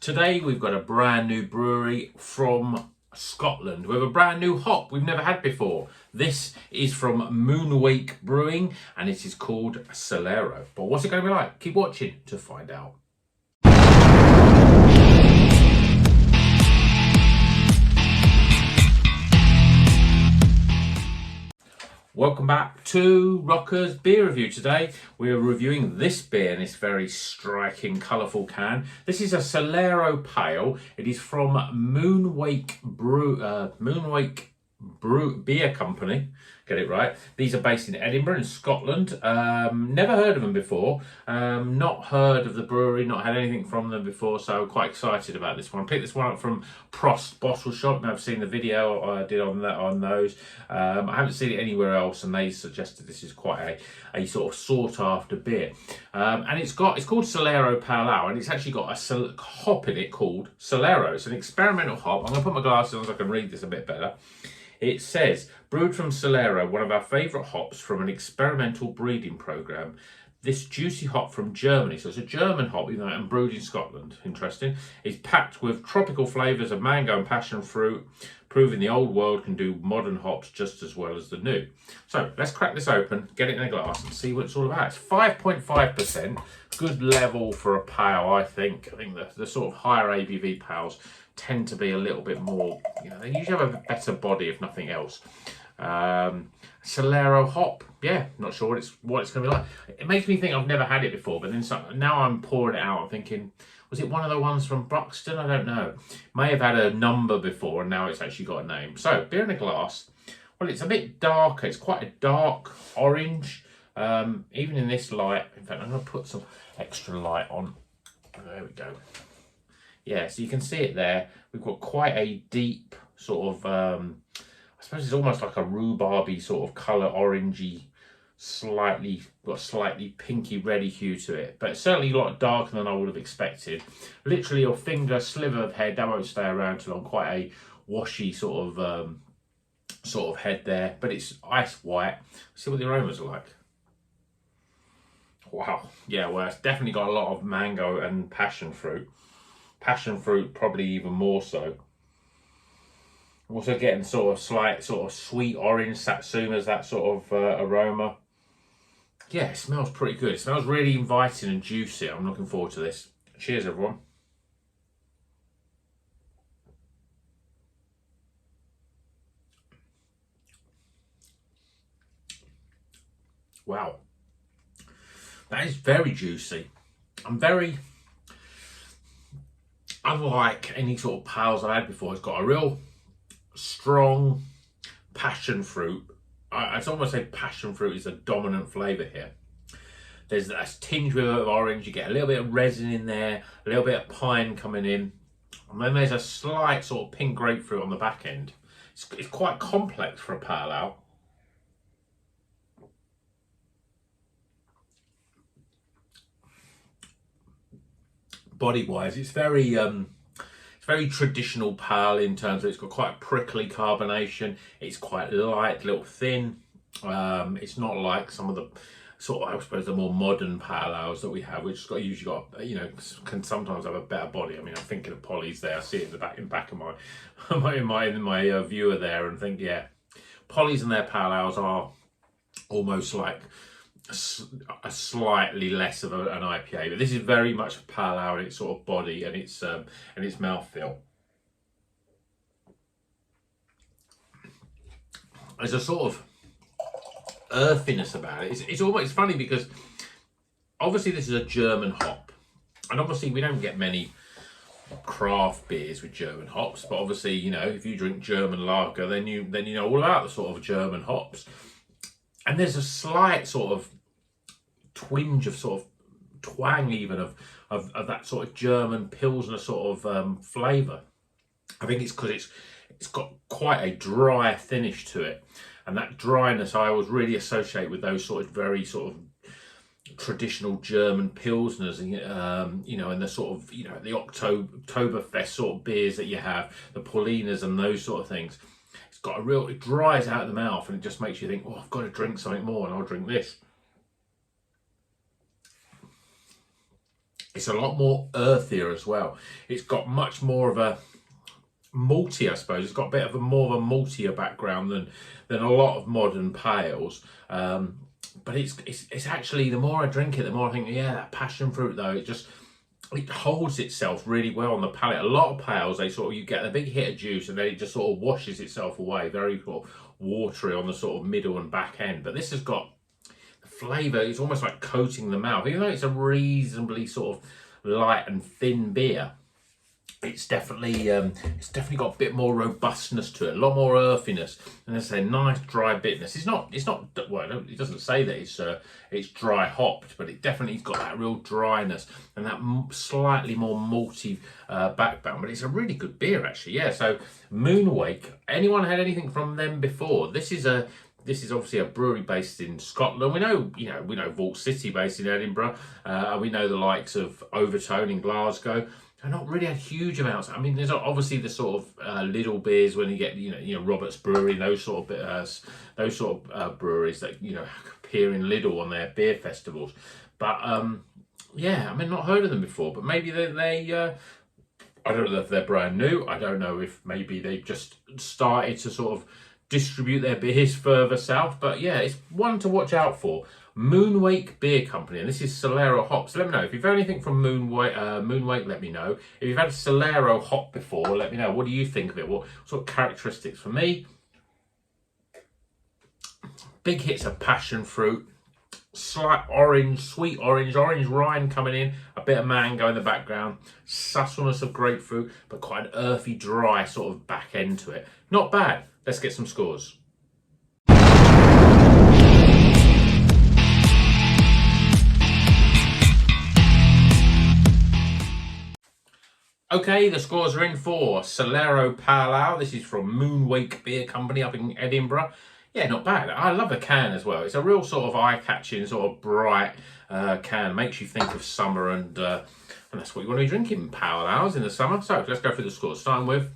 Today we've got a brand new brewery from Scotland with a brand new hop we've never had before. This is from Moonwake Brewing and it is called Solero. But what's it going to be like? Keep watching to find out. Welcome back to Rocker's Beer Review. Today we're reviewing this beer in this very striking, colourful can. This is a Solero Pale. It is from Moonwake Beer Company. Get it right. These are based in Edinburgh in Scotland. Never heard of them before. Not heard of the brewery, not had anything from them before, so quite excited about this one. I picked this one up from Prost Bottle Shop. Now I've seen the video I did on those. I haven't seen it anywhere else, and they suggested this is quite a sort of sought after beer. And it's called Solero Pale Ale, and it's actually got a hop in it called Solero. It's an experimental hop. I'm going to put my glasses on so I can read this a bit better. It says, brewed from Solero, one of our favourite hops from an experimental breeding programme. This juicy hop from Germany, so it's a German hop, you know, and brewed in Scotland, interesting, is packed with tropical flavours of mango and passion fruit, proving the old world can do modern hops just as well as the new. So let's crack this open, get it in a glass and see what it's all about. It's 5.5%, good level for a pale, I think. I think the sort of higher ABV pales tend to be a little bit more, you know, they usually have a better body if nothing else. Solero hop, yeah, not sure what it's going to be like. It makes me think I've never had it before, but then now I'm pouring it out, I'm thinking, was it one of the ones from Buxton? I don't know. May have had a number before and now it's actually got a name. So, beer in a glass. Well, it's a bit darker. It's quite a dark orange. Even in this light, in fact, I'm going to put some extra light on. There we go. Yeah, so you can see it there. We've got quite a deep sort of, I suppose it's almost like a rhubarby sort of colour, orangey, got a slightly pinky reddy hue to it. But it's certainly a lot darker than I would have expected. Literally your finger, sliver of head, that won't stay around too long. Quite a washy sort of head there. But it's ice white. Let's see what the aromas are like. Wow. Yeah, well, it's definitely got a lot of mango and passion fruit. Passion fruit probably even more so. I'm also getting sort of sweet orange satsumas, that sort of aroma. Yeah, it smells pretty good. It smells really inviting and juicy. I'm looking forward to this. Cheers, everyone. Wow. That is very juicy. Unlike any sort of pales I've had before, it's got a real strong passion fruit. I'd almost say passion fruit is the dominant flavour here. There's that tinge with of orange, you get a little bit of resin in there, a little bit of pine coming in, and then there's a slight sort of pink grapefruit on the back end. It's quite complex for a pale ale. Body-wise, it's very traditional pale in terms of it's got quite uprickly carbonation. It's quite light, a little thin. It's not like some of the sort of, I suppose, the more modern pale ales that we have, which usually got, you know, can sometimes have a better body. I mean, I'm thinking of Polly's there. I see it in the back of my viewer there, and think, yeah, Polly's and their pale ales are almost like a slightly less of an IPA, but this is very much a pale ale in its sort of body and its mouthfeel. There's a sort of earthiness about it. It's almost funny because obviously this is a German hop, and obviously we don't get many craft beers with German hops, but obviously, you know, if you drink German lager, then you know all about the sort of German hops. And there's a slight sort of twinge of sort of twang even of that sort of German Pilsner sort of flavour. I think it's because it's got quite a dry finish to it. And that dryness I always really associate with those sort of very sort of traditional German Pilsners, and you know, and the sort of, you know, the Oktoberfest sort of beers that you have, the Paulinas and those sort of things. It's got it dries out of the mouth and it just makes you think, oh, I've got to drink something more, and I'll drink this. It's a lot more earthier as well. It's got much more of a malty, I suppose. It's got a bit of a more of a maltier background than a lot of modern pales. But it's actually, the more I drink it, the more I think, yeah, that passion fruit though, it holds itself really well on the palate. A lot of pales, they sort of, you get a big hit of juice and then it just sort of washes itself away, very sort of watery on the sort of middle and back end. But this has got the flavour, it's almost like coating the mouth. Even though it's a reasonably sort of light and thin beer, it's definitely got a bit more robustness to it, a lot more earthiness, and as I say, nice dry bitterness. It's not well, it doesn't say that it's dry hopped, but it definitely's got that real dryness and that slightly more malty backbone. But it's a really good beer actually. Yeah, so Moonwake, anyone had anything from them before? This is obviously a brewery based in Scotland. We know Vault City based in Edinburgh. We know the likes of Overtone in Glasgow. They're not really had huge amounts. I mean, there's obviously the sort of little beers when you get Robert's Brewery, those sort of breweries that appear in Lidl on their beer festivals. But yeah, I mean, not heard of them before. But maybe they I don't know if they're brand new. I don't know if maybe they've just started to sort of distribute their beers further south. But yeah, it's one to watch out for. Moonwake Beer Company, and this is Solero hops. Let me know if you've had anything from Moonwake. Let me know if you've had a Solero hop before. Let me know, what do you think of it? What sort of characteristics? For me, big hits of passion fruit, slight orange, sweet orange rind coming in, a bit of mango in the background, subtleness of grapefruit, but quite an earthy, dry sort of back end to it. Not bad. Let's get some scores. Okay, the scores are in for Solero Pale. This is from Moonwake Beer Company up in Edinburgh. Yeah, not bad. I love the can as well. It's a real sort of eye-catching, sort of bright can. Makes you think of summer, and that's what you want to be drinking, pale ales in the summer. So let's go through the scores, starting with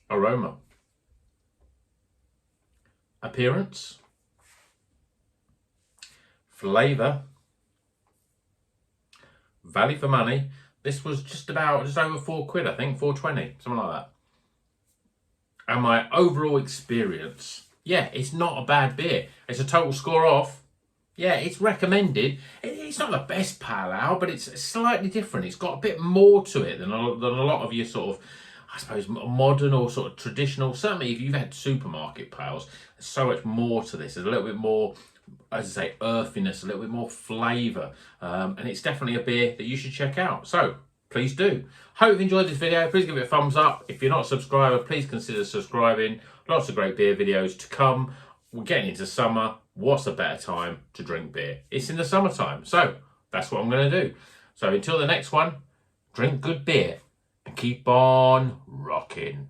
aroma, appearance, flavour, value for money. This was just over £4, I think, £4.20, something like that. And my overall experience, yeah, it's not a bad beer. It's a total score off. Yeah, it's recommended. It's not the best pale ale, but it's slightly different. It's got a bit more to it than a lot of your sort of, I suppose, modern or sort of traditional. Certainly, if you've had supermarket pales, there's so much more to this. There's a little bit more, as I say, earthiness, a little bit more flavour, and it's definitely a beer that you should check out. So please do. Hope you've enjoyed this video. Please give it a thumbs up. If you're not a subscriber, please consider subscribing. Lots of great beer videos to come. We're getting into summer. What's a better time to drink beer? It's in the summertime. So that's what I'm going to do. So until the next one, drink good beer and keep on rocking.